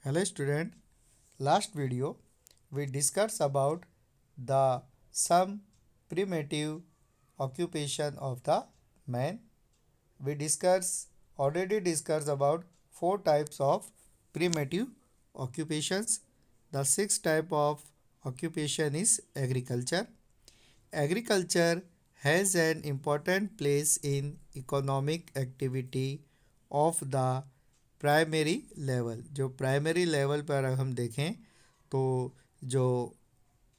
Hello student, last video we discussed about the some primitive occupation of the man. We already discussed about four types of primitive occupations. The sixth type of occupation is agriculture. Agriculture has an important place in economic activity of the primary level. जो primary level पर हम देखें तो जो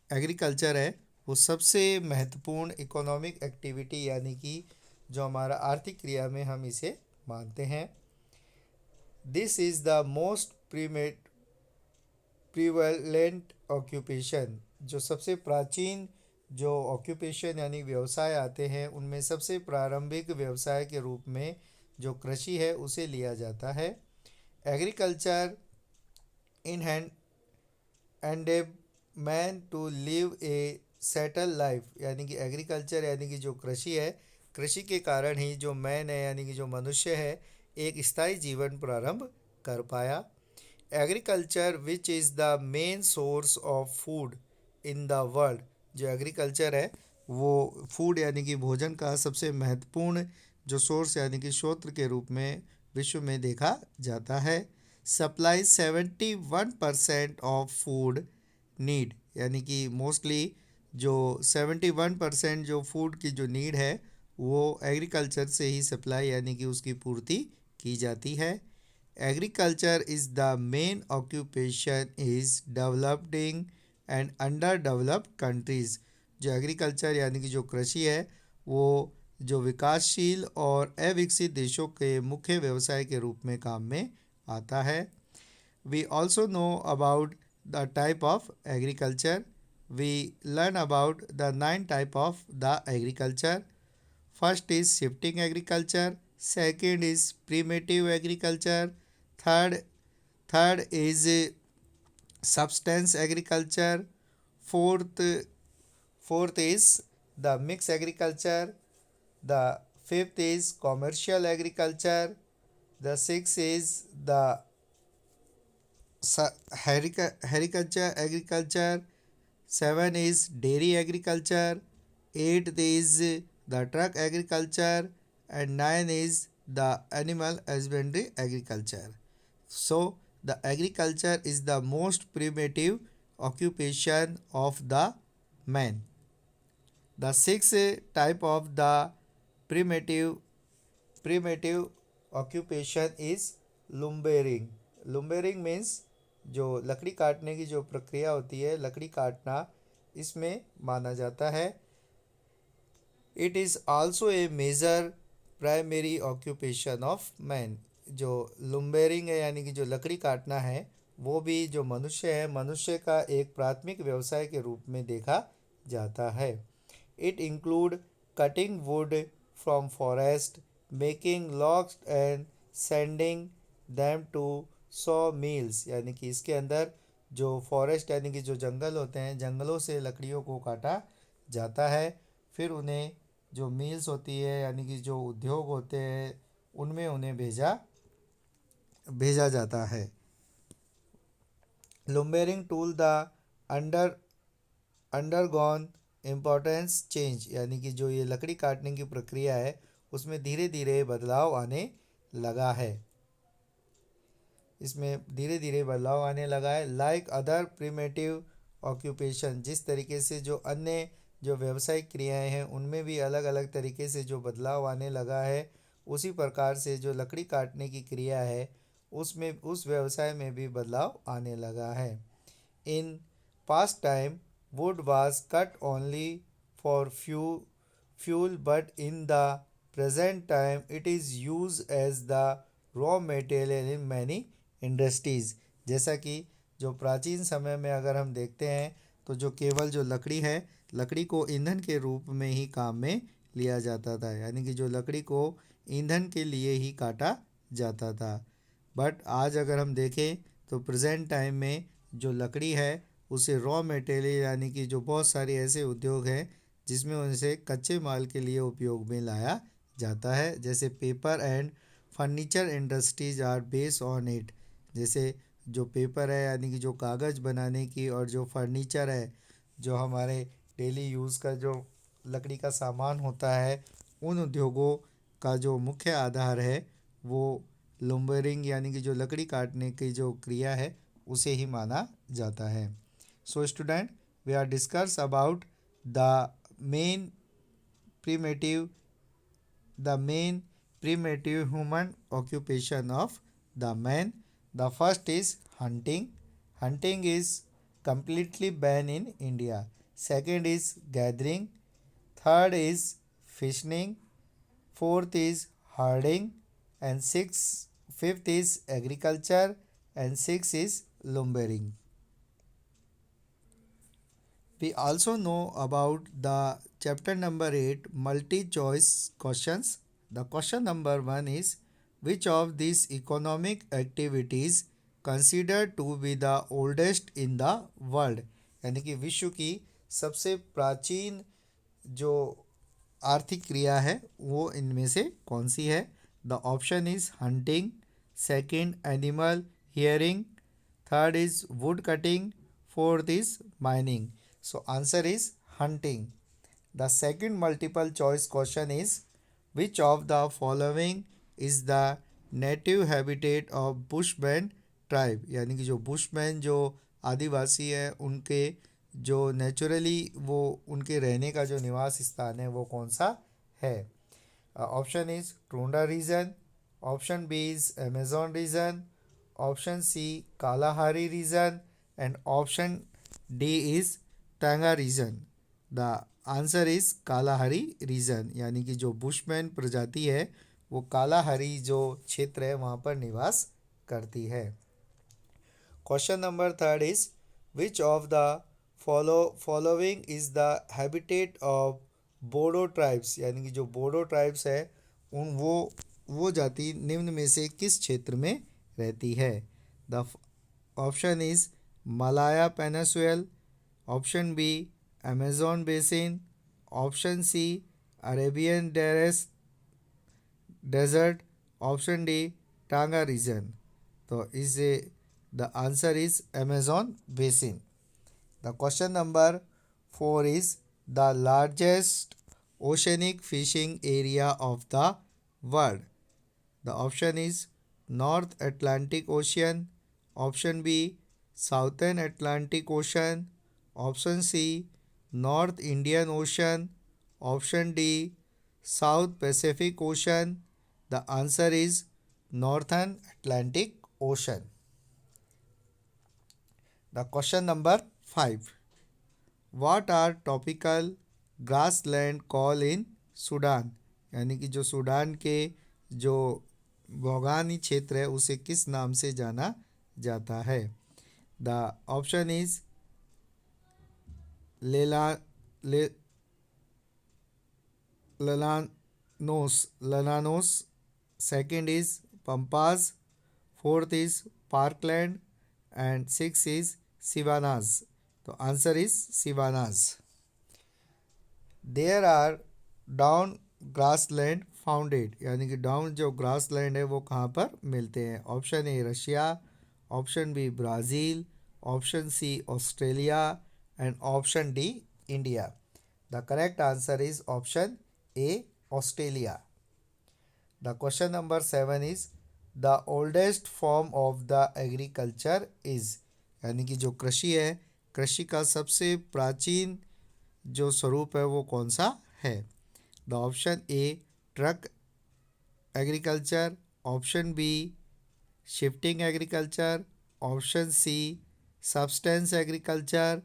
agriculture है वो सबसे महत्वपूर्ण इकोनॉमिक एक्टिविटी यानी कि जो हमारा आर्थिक क्रिया में हम इसे मानते हैं. This is the most prevalent occupation. जो सबसे प्राचीन जो ऑक्यूपेशन यानी व्यवसाय आते हैं उनमें सबसे प्रारंभिक व्यवसाय के रूप में जो कृषि है उसे लिया जाता है. एग्रीकल्चर इन हैंड एंडेब man to live a settle life. यानी कि एग्रीकल्चर यानी कि जो कृषि है, कृषि के कारण ही जो मैन है यानी कि जो मनुष्य है एक स्थायी जीवन प्रारंभ कर पाया. Agriculture which is the main source of food in the world. जो एग्रीकल्चर है वो फूड यानी कि भोजन का सबसे महत्वपूर्ण जो सोर्स यानी कि स्रोत के रूप में विश्व में देखा जाता है. Supply 71% of food need. यानी कि मोस्टली जो 71% जो फूड की जो नीड है वो एग्रीकल्चर से ही सप्लाई यानी कि उसकी पूर्ति की जाती है. Agriculture is the main occupation is developing and under developed countries. जो एग्रीकल्चर यानी कि जो कृषि है वो जो विकासशील और अविकसित देशों के मुख्य व्यवसाय के रूप में काम में आता है. We also know about the type of agriculture. We learn about the 9 type of the agriculture. First is shifting agriculture. Second is primitive agriculture. Third third is substance agriculture. Fourth is the mixed agriculture. The fifth is commercial agriculture. The sixth is the agriculture. Seven is dairy agriculture. Eighth is the truck agriculture, and nine is the animal husbandry agriculture. So the agriculture is the most primitive occupation of the man. The sixth type of the primitive occupation is lumbering. Lumbering means जो लकड़ी काटने की जो प्रक्रिया होती है, लकड़ी काटना इसमें माना जाता है. It is also a major primary occupation of man. जो लुम्बेरिंग है यानी कि जो लकड़ी काटना है वो भी जो मनुष्य है, मनुष्य का एक प्राथमिक व्यवसाय के रूप में देखा जाता है. It include cutting wood from forest, making logs and sending them to saw mills. यानी कि इसके अंदर जो फॉरेस्ट यानी कि जो जंगल होते हैं, जंगलों से लकड़ियों को काटा जाता है, फिर उन्हें जो मिल्स होती है यानी कि जो उद्योग होते हैं उनमें उन्हें भेजा जाता है. Lumbering tool the undergone importance change. यानी कि जो ये लकड़ी काटने की प्रक्रिया है उसमें धीरे धीरे बदलाव आने लगा है. इसमें धीरे धीरे बदलाव आने लगा है. लाइक अदर प्रिमेटिव ऑक्यूपेशन, जिस तरीके से जो अन्य जो व्यावसायिक क्रियाएं हैं उनमें भी अलग अलग तरीके से जो बदलाव आने लगा है, उसी प्रकार से जो लकड़ी काटने की क्रिया है उसमें उस व्यवसाय में भी बदलाव आने लगा है. In past time wood was cut only for fuel, but in the present time it is use as the raw material in many industries. जैसा कि जो प्राचीन समय में अगर हम देखते हैं तो जो केवल जो लकड़ी है, लकड़ी को ईंधन के रूप में ही काम में लिया जाता था. यानी कि जो लकड़ी को ईंधन के लिए ही काटा जाता था. बट आज अगर हम देखें तो प्रेजेंट टाइम में जो लकड़ी है उसे रॉ मटेरियल यानी कि जो बहुत सारे ऐसे उद्योग हैं जिसमें उनसे कच्चे माल के लिए उपयोग में लाया जाता है. जैसे paper and furniture industries are based on it. जैसे जो पेपर है यानी कि जो कागज़ बनाने की, और जो फर्नीचर है, जो हमारे डेली यूज़ का जो लकड़ी का सामान होता है, उन उद्योगों का जो मुख्य आधार है वो लुम्बरिंग यानी कि जो लकड़ी काटने की जो क्रिया है उसे ही माना जाता है। So student, we are discuss about the main primitive the main primitive human occupation of the man. The first is hunting. Hunting is completely banned in India. Second is gathering. Third is fishing. Fourth is herding. And fifth is agriculture. And sixth is lumbering. We also know about the chapter number 8 multi choice questions. The question number 1 is, which of these economic activities considered to be the oldest in the world? यानी कि विश्व की सबसे प्राचीन जो आर्थिक क्रिया है वो इनमें से कौन सी है? The option is hunting, second animal hearing, third is would cutting, fourth is mining. So answer is hunting. The second multiple choice question is, which of the following is the native habitat of bushman tribe? यानी कि जो bushman जो आदिवासी है उनके जो naturally वो उनके रहने का जो निवास स्थान है वो कौन सा है? Option is tundra region, option B is Amazon region, option C Kalahari region and option D is taiga region. The answer is Kalahari region, यानी कि जो बुशमैन प्रजाति है वो कालाहारी जो क्षेत्र है वहाँ पर निवास करती है. Question number third is, which of the following is the habitat of Bodo tribes? यानी कि जो बोडो ट्राइब्स है उन वो जाति निम्न में से किस क्षेत्र में रहती है? The option is Malaya peninsula, option B Amazon basin, option C Arabian desert, option D Tanga region. तो इस the answer is Amazon basin. The question number 4 is the largest oceanic fishing area of the world. The option is North Atlantic ocean, option B southern Atlantic ocean, option C North Indian ocean, option D South Pacific ocean. The answer is northern Atlantic ocean. The question number 5, what are topical grassland call in Sudan? यानी कि जो Sudan के जो भौगोलिक क्षेत्र है उसे किस नाम से जाना जाता है? द ऑप्शन इज लेला ले llanos, second is pampas, fourth is parkland and six is savannas. तो answer is savannas. There are down grassland founded, यानी कि डाउन जो ग्रासलैंड है वो कहाँ पर मिलते हैं? Option A Russia, option B Brazil, option C Australia and option D India. The correct answer is option A Australia. The question number 7 is the oldest form of the agriculture is? यानी कि जो कृषि है, कृषि का सबसे प्राचीन जो स्वरूप है वो कौन सा है? The option A truck agriculture, option B shifting agriculture, option C subsistence agriculture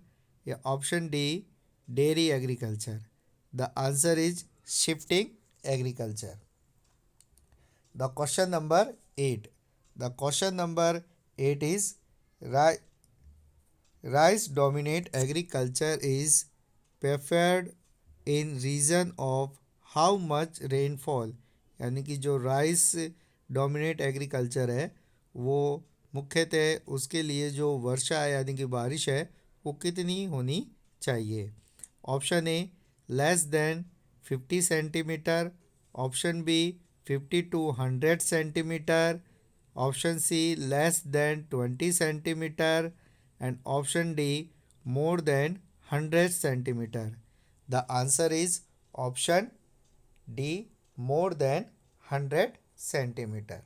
या option D dairy agriculture. The answer is shifting agriculture. The question number 8. The question number 8 is rice dominate agriculture is preferred in region of how much rainfall? यानी कि जो rice dominate agriculture है वो मुख्यतः उसके लिए जो वर्षा है यानी कि बारिश है वो कितनी होनी चाहिए? Option A less than 50 centimetre, option B 50 to 100 centimetre, option C less than 20 centimeter, and option D more than 100 centimeter. The answer is option D more than 100 centimeter.